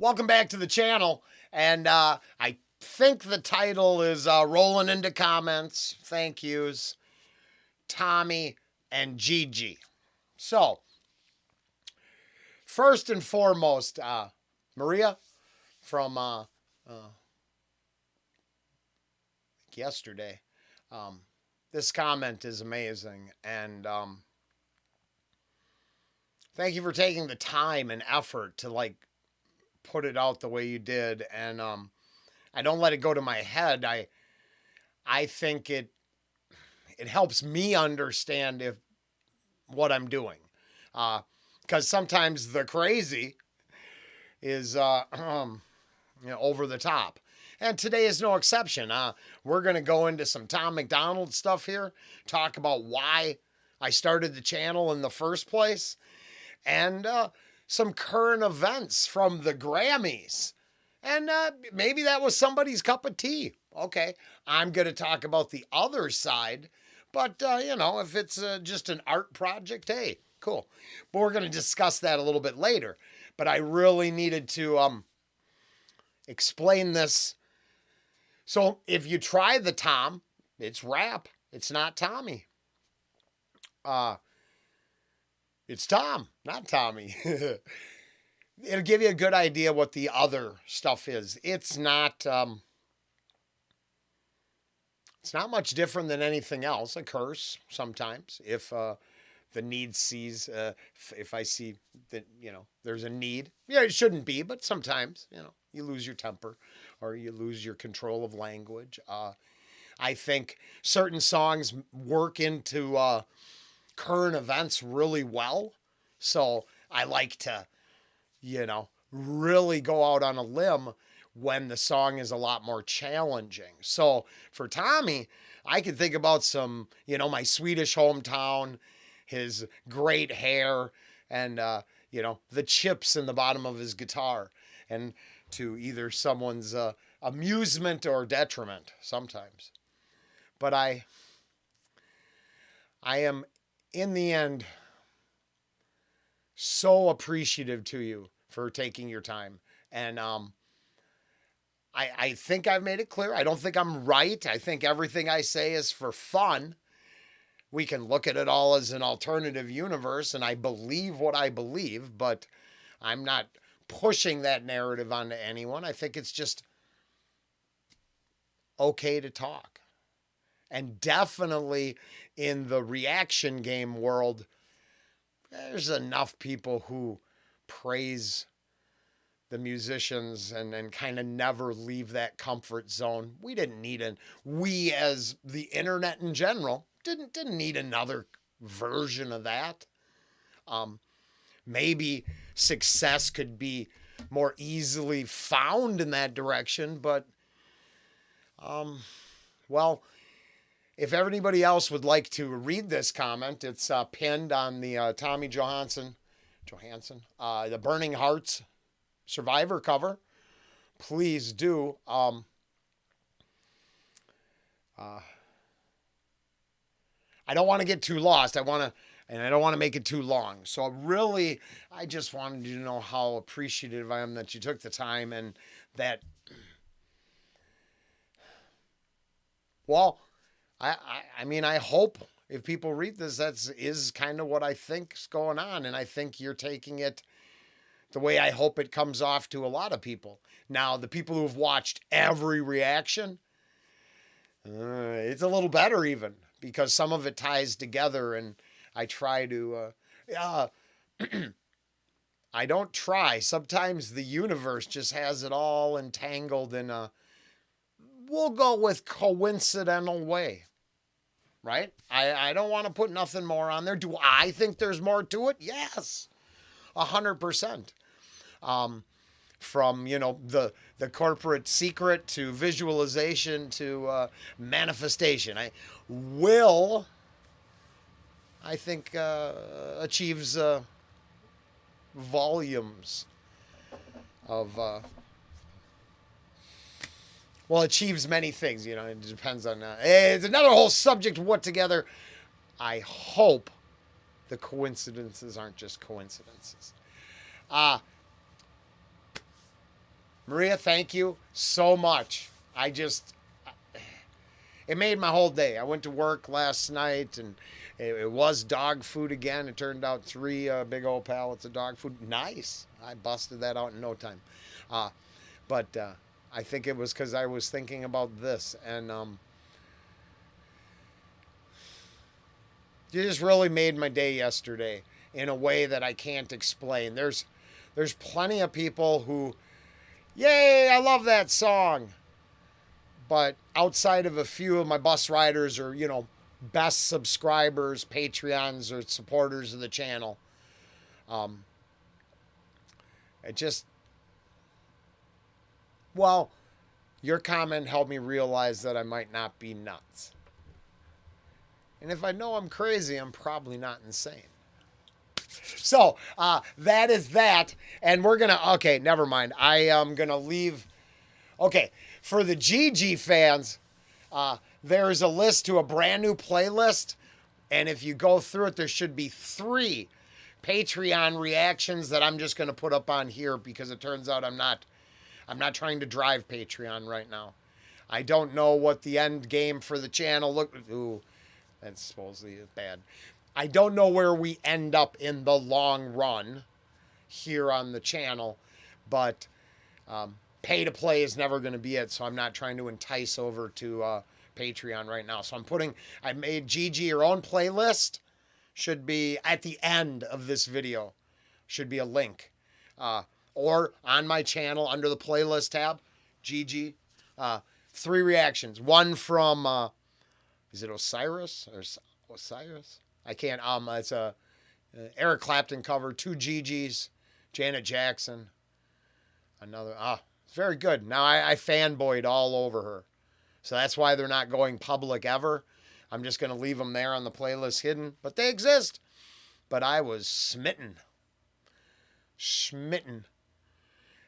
Welcome back to the channel. And I think the title is rolling into comments, thank yous, Tommy and Gigi. So, first and foremost, Maria from yesterday, this comment is amazing. And thank you for taking the time and effort to put it out the way you did. And I don't let it go to my head. I think it helps me understand if what I'm doing. Because sometimes the crazy is over the top. And today is no exception. We're going to go into some Tom McDonald stuff here, talk about why I started the channel in the first place, and some current events from the Grammys. And maybe that was somebody's cup of tea. Okay, I'm going to talk about the other side. But, if it's just an art project, hey, cool. But we're going to discuss that a little bit later. But I really needed to explain this. So if you try the Tom, it's rap. It's not Tommy. It's Tom, not Tommy. It'll give you a good idea what the other stuff is. It's not much different than anything else. A curse sometimes if the need sees, if I see that, there's a need. Yeah, it shouldn't be, but sometimes, you lose your temper or you lose your control of language. I think certain songs work into current events really well. So I like to, really go out on a limb when the song is a lot more challenging. So for Tommy, I can think about some, my Swedish hometown, his great hair, and, the chips in the bottom of his guitar, and to either someone's amusement or detriment sometimes. But I am, in the end, so appreciative to you for taking your time. And I think I've made it clear. I don't think I'm right. I think everything I say is for fun. We can look at it all as an alternative universe, and I believe what I believe, but I'm not pushing that narrative onto anyone. I think it's just okay to talk. And definitely in the reaction game world, there's enough people who praise the musicians and kind of never leave that comfort zone. We didn't need we as the internet in general didn't need another version of that. Maybe success could be more easily found in that direction, but well, if anybody else would like to read this comment, it's pinned on the Tommy Johansson, the Burning Hearts Survivor cover. Please do. I don't want to get too lost. I don't want to make it too long. So really, I just wanted you to know how appreciative I am that you took the time and that, well, I hope if people read this, is kind of what I think's going on. And I think you're taking it the way I hope it comes off to a lot of people. Now, the people who have watched every reaction, it's a little better even, because some of it ties together, and I try to, I don't try. Sometimes the universe just has it all entangled in we'll go with coincidental way, right? I don't want to put nothing more on there. Do I think there's more to it? Yes, 100%. From, the corporate secret to visualization to manifestation. I think, achieves volumes of, achieves many things, it depends on, it's another whole subject what together. I hope the coincidences aren't just coincidences. Maria, thank you so much. It made my whole day. I went to work last night and it was dog food again. It turned out 3 big old pallets of dog food. Nice. I busted that out in no time. But I think it was because I was thinking about this. And you just really made my day yesterday in a way that I can't explain. There's plenty of people who, yay, I love that song. But outside of a few of my bus riders or, best subscribers, Patreons, or supporters of the channel, your comment helped me realize that I might not be nuts. And if I know I'm crazy, I'm probably not insane. So, that is that. And we're going to, okay, never mind. I am going to leave. Okay, for the Gigi fans, there's a list to a brand new playlist. And if you go through it, there should be 3 Patreon reactions that I'm just going to put up on here because it turns out I'm not trying to drive Patreon right now. I don't know what the end game for the channel ooh, that's supposedly bad. I don't know where we end up in the long run here on the channel, but pay to play is never going to be it, so I'm not trying to entice over to Patreon right now. So I made Gigi your own playlist. Should be at the end of this video. Should be a link. Or on my channel under the playlist tab, Gigi. 3 reactions. One from, is it Osiris? Or Osiris? I can't, it's a Eric Clapton cover, 2 Gigi's, Janet Jackson. Another, it's very good. Now I fanboyed all over her. So that's why they're not going public ever. I'm just going to leave them there on the playlist hidden. But they exist. But I was smitten.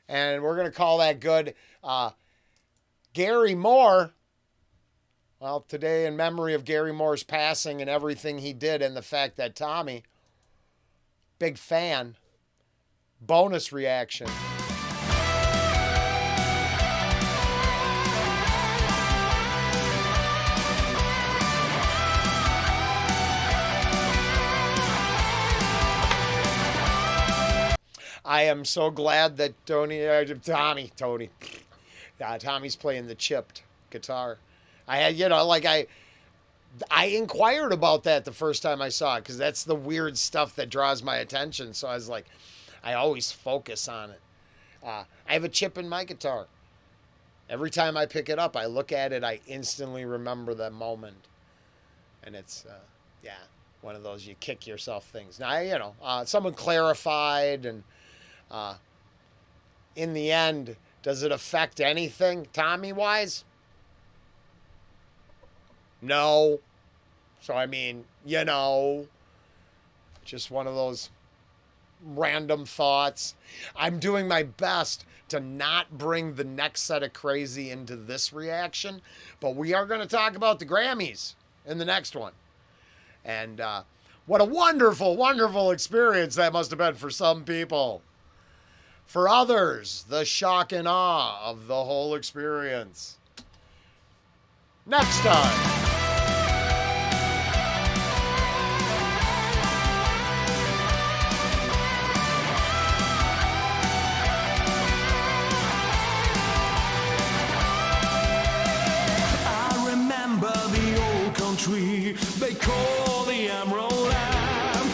And we're going to call that good. Gary Moore. Well, today in memory of Gary Moore's passing and everything he did and the fact that Tommy, big fan, bonus reaction. I am so glad that Tommy's playing the chipped guitar. I had, I inquired about that the first time I saw it because that's the weird stuff that draws my attention. So I was like, I always focus on it. I have a chip in my guitar. Every time I pick it up, I look at it, I instantly remember that moment. And it's, one of those you kick yourself things. Now, someone clarified and in the end, does it affect anything Tommy-wise? No. So, just one of those random thoughts. I'm doing my best to not bring the next set of crazy into this reaction, but we are going to talk about the Grammys in the next one. And what a wonderful, wonderful experience that must have been for some people. For others, the shock and awe of the whole experience. Next time. Country they call the Emerald Land,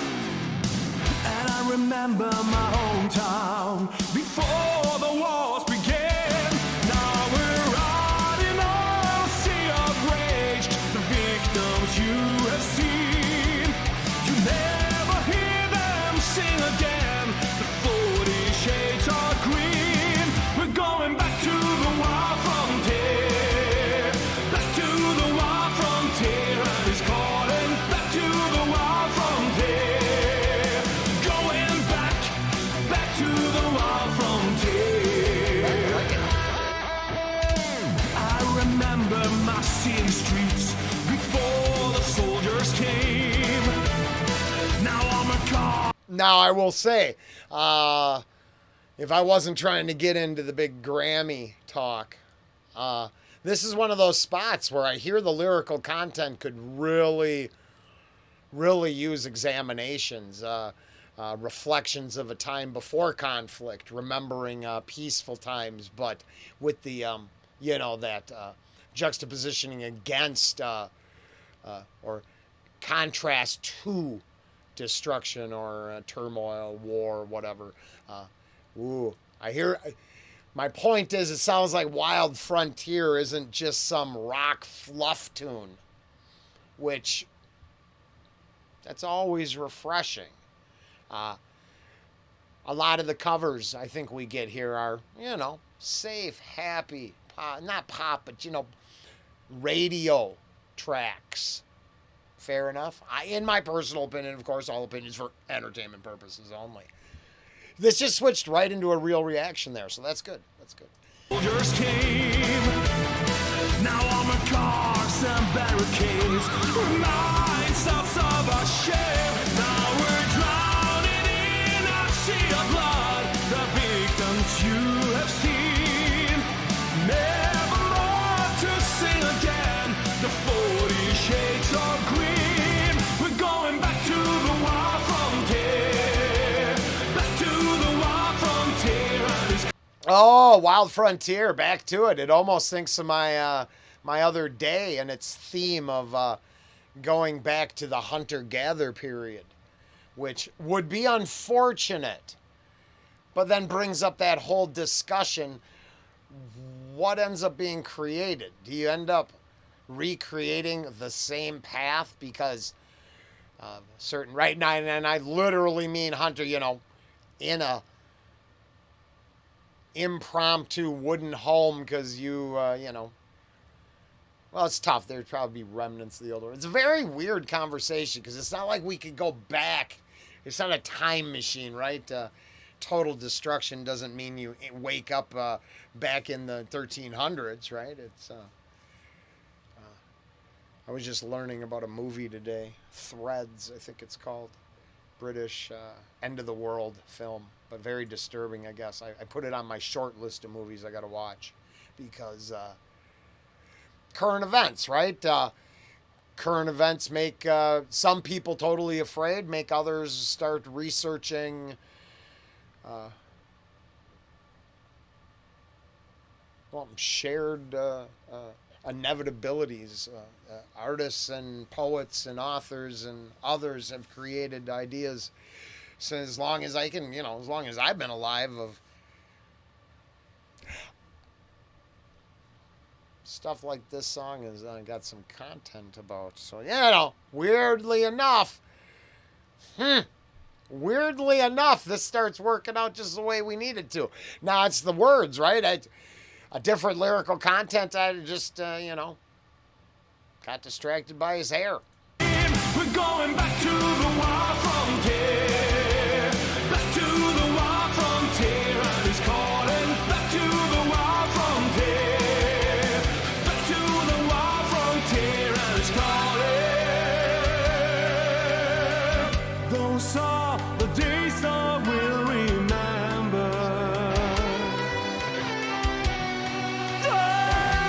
and I remember my hometown before the wars began. Now we're riding on a sea of rage, the victims you have seen. You never hear them sing again. The 40 shades are green. We're going back to the wild frontier, back to the wild frontier. Streets before the soldiers came. Now I'm a car. Now I will say, if I wasn't trying to get into the big Grammy talk, this is one of those spots where I hear the lyrical content could really, really use examinations, reflections of a time before conflict, remembering peaceful times, but with the, that juxtapositioning against or contrast to destruction or turmoil, war, whatever. I hear. My point is, it sounds like Wild Frontier isn't just some rock fluff tune, which that's always refreshing. A lot of the covers I think we get here are, safe, happy, not pop, but, radio tracks. Fair enough. In my personal opinion, of course, all opinions for entertainment purposes only. This just switched right into a real reaction there, so that's good. That's good. Soldiers came. Now armored cars and barricades reminds us of our shame. Now we're drowning in a sea of blood. The victims you have seen, never more to sing again. The 40 shades of green. We're going back to the wild frontier. Back to the wild frontier. Oh, Wild Frontier, back to it. It almost thinks of my my other day and its theme of going back to the hunter-gatherer period, which would be unfortunate, but then brings up that whole discussion. What ends up being created? Do you end up recreating the same path because certain right now, and I literally mean hunter, in a impromptu wooden home because well, it's tough. There'd probably be remnants of the old world. It's a very weird conversation because it's not like we could go back. It's not a time machine, right? Total destruction doesn't mean you wake up back in the 1300s, right? It's. I was just learning about a movie today, Threads, I think it's called. British end of the world film, but very disturbing, I guess. I put it on my short list of movies I got to watch because current events, right? Current events make some people totally afraid, make others start researching shared inevitabilities. Artists and poets and authors and others have created ideas since as long as I can, as long as I've been alive, of stuff like this song has got some content about. So, weirdly enough, this starts working out just the way we need it to. Now, it's the words, right? A different lyrical content. I just, got distracted by his hair. We're going back to the wild frontier. Back to the wild frontier. And he's calling back to the wild frontier. Back to the wild frontier. And he's calling. Those are the days I will remember.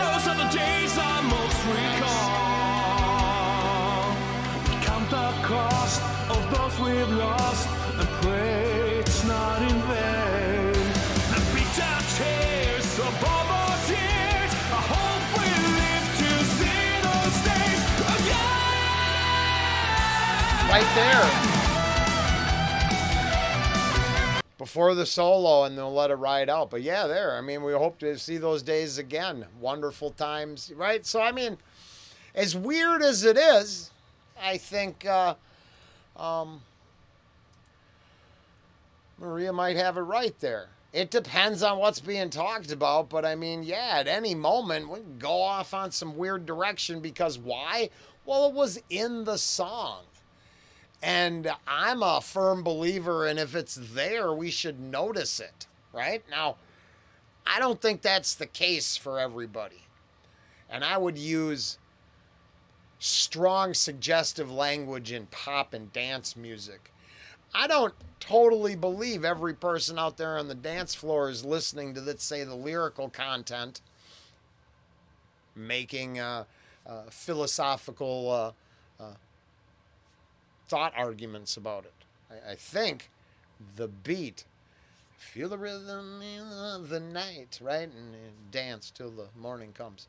Those are the days I most recall. Cost of those we've lost and pray it's not in vain. The beat down tears above our tears. I hope we live to see those days again. Right there. Before the solo, and they'll let it ride out. But yeah, there. I mean, we hope to see those days again. Wonderful times, right? So, I mean, as weird as it is, I think Maria might have it right there. It depends on what's being talked about, but I mean, yeah, at any moment we can go off on some weird direction because why? Well, it was in the song. And I'm a firm believer in if it's there, we should notice it, right? Now, I don't think that's the case for everybody. And I would use strong suggestive language in pop and dance music. I don't totally believe every person out there on the dance floor is listening to, let's say, the lyrical content, making philosophical thought arguments about it. I think the beat, feel the rhythm of the night, right? And dance till the morning comes.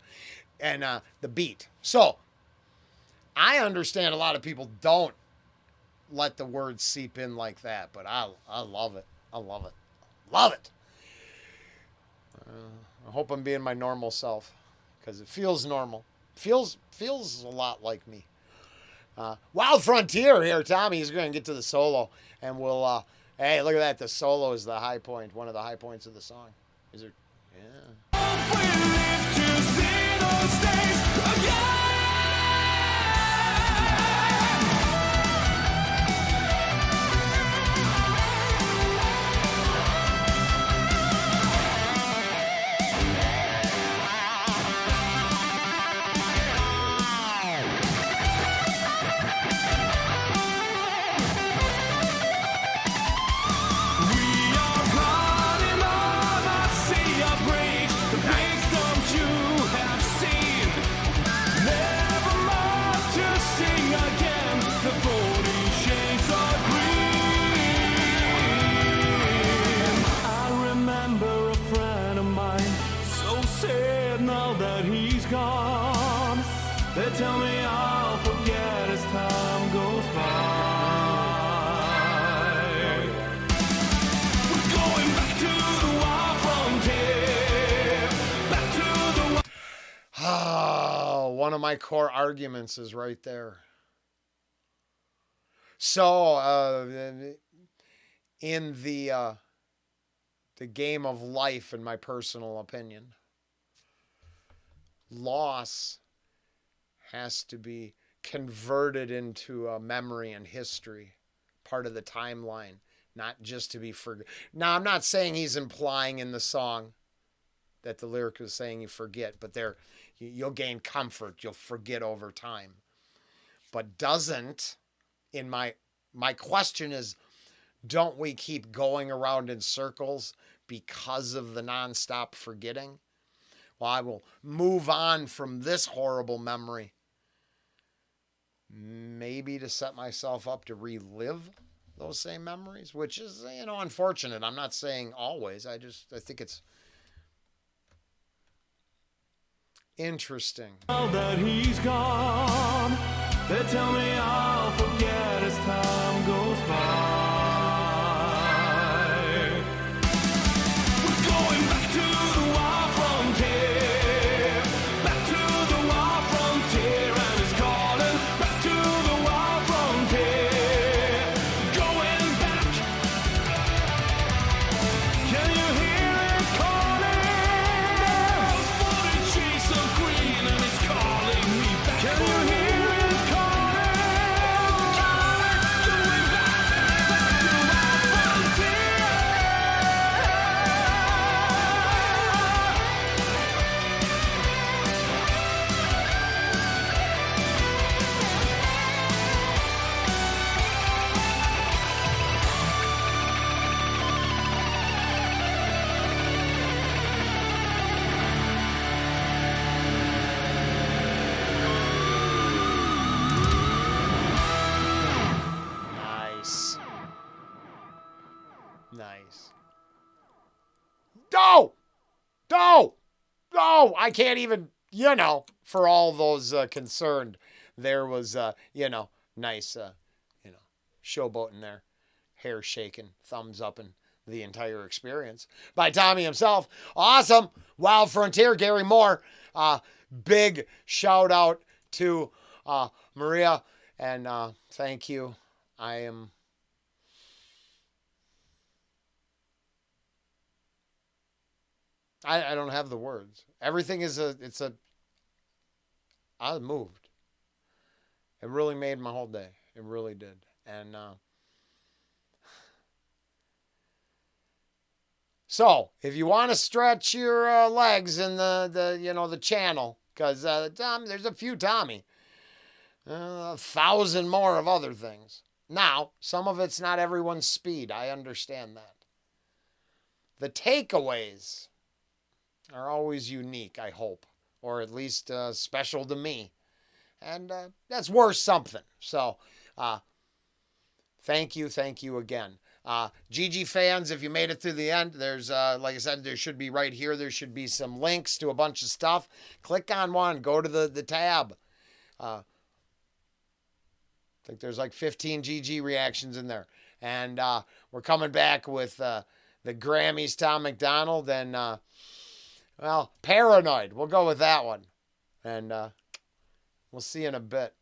And the beat. So I understand a lot of people don't let the words seep in like that, but I love it. I love it. Love it. I hope I'm being my normal self because it feels normal. Feels a lot like me. Wild Frontier here, Tommy. He's going to get to the solo, and we'll. Hey, look at that. The solo is the high point, one of the high points of the song. Is there? Yeah. They tell me I'll forget as time goes by. We're going back to the wild frontier. Back to the wild. Oh, one of my core arguments is right there. So, in the game of life, in my personal opinion, loss has to be converted into a memory and history, part of the timeline, not just to be forgotten. Now, I'm not saying he's implying in the song that the lyric is saying you forget, but there, you'll gain comfort, you'll forget over time. But doesn't, in my question is, don't we keep going around in circles because of the nonstop forgetting? Well, I will move on from this horrible memory, maybe to set myself up to relive those same memories, which is, unfortunate. I'm not saying always. I think it's interesting. Now that he's gone, they tell me I'll forget as time goes by. We're going back to the wild frontier, back to the wild frontier, and it's calling back to the wild frontier. Going back, can you hear it calling? Those 40 trees so green, and it's calling me back. Can you hear it calling? It's going back, back to the wild frontier. Nice. Nice. No! No! No! I can't even, for all those concerned, there was, nice, showboating there, hair shaking, thumbs up, and the entire experience by Tommy himself. Awesome. Wild Frontier, Gary Moore. Big shout out to Maria, and thank you. I don't have the words. Everything is I moved. It really made my whole day. It really did. And so, if you want to stretch your legs in the channel, because there's a few Tommy, 1,000 more of other things. Now, some of it's not everyone's speed. I understand that. The takeaways are always unique, I hope, or at least special to me. And that's worth something. So, thank you again. Gigi fans, if you made it through the end, there's, like I said, there should be right here, there should be some links to a bunch of stuff. Click on one, go to the tab. I think there's like 15 GG reactions in there. And we're coming back with the Grammys, Tom McDonald, and, well, Paranoid. We'll go with that one. And we'll see you in a bit.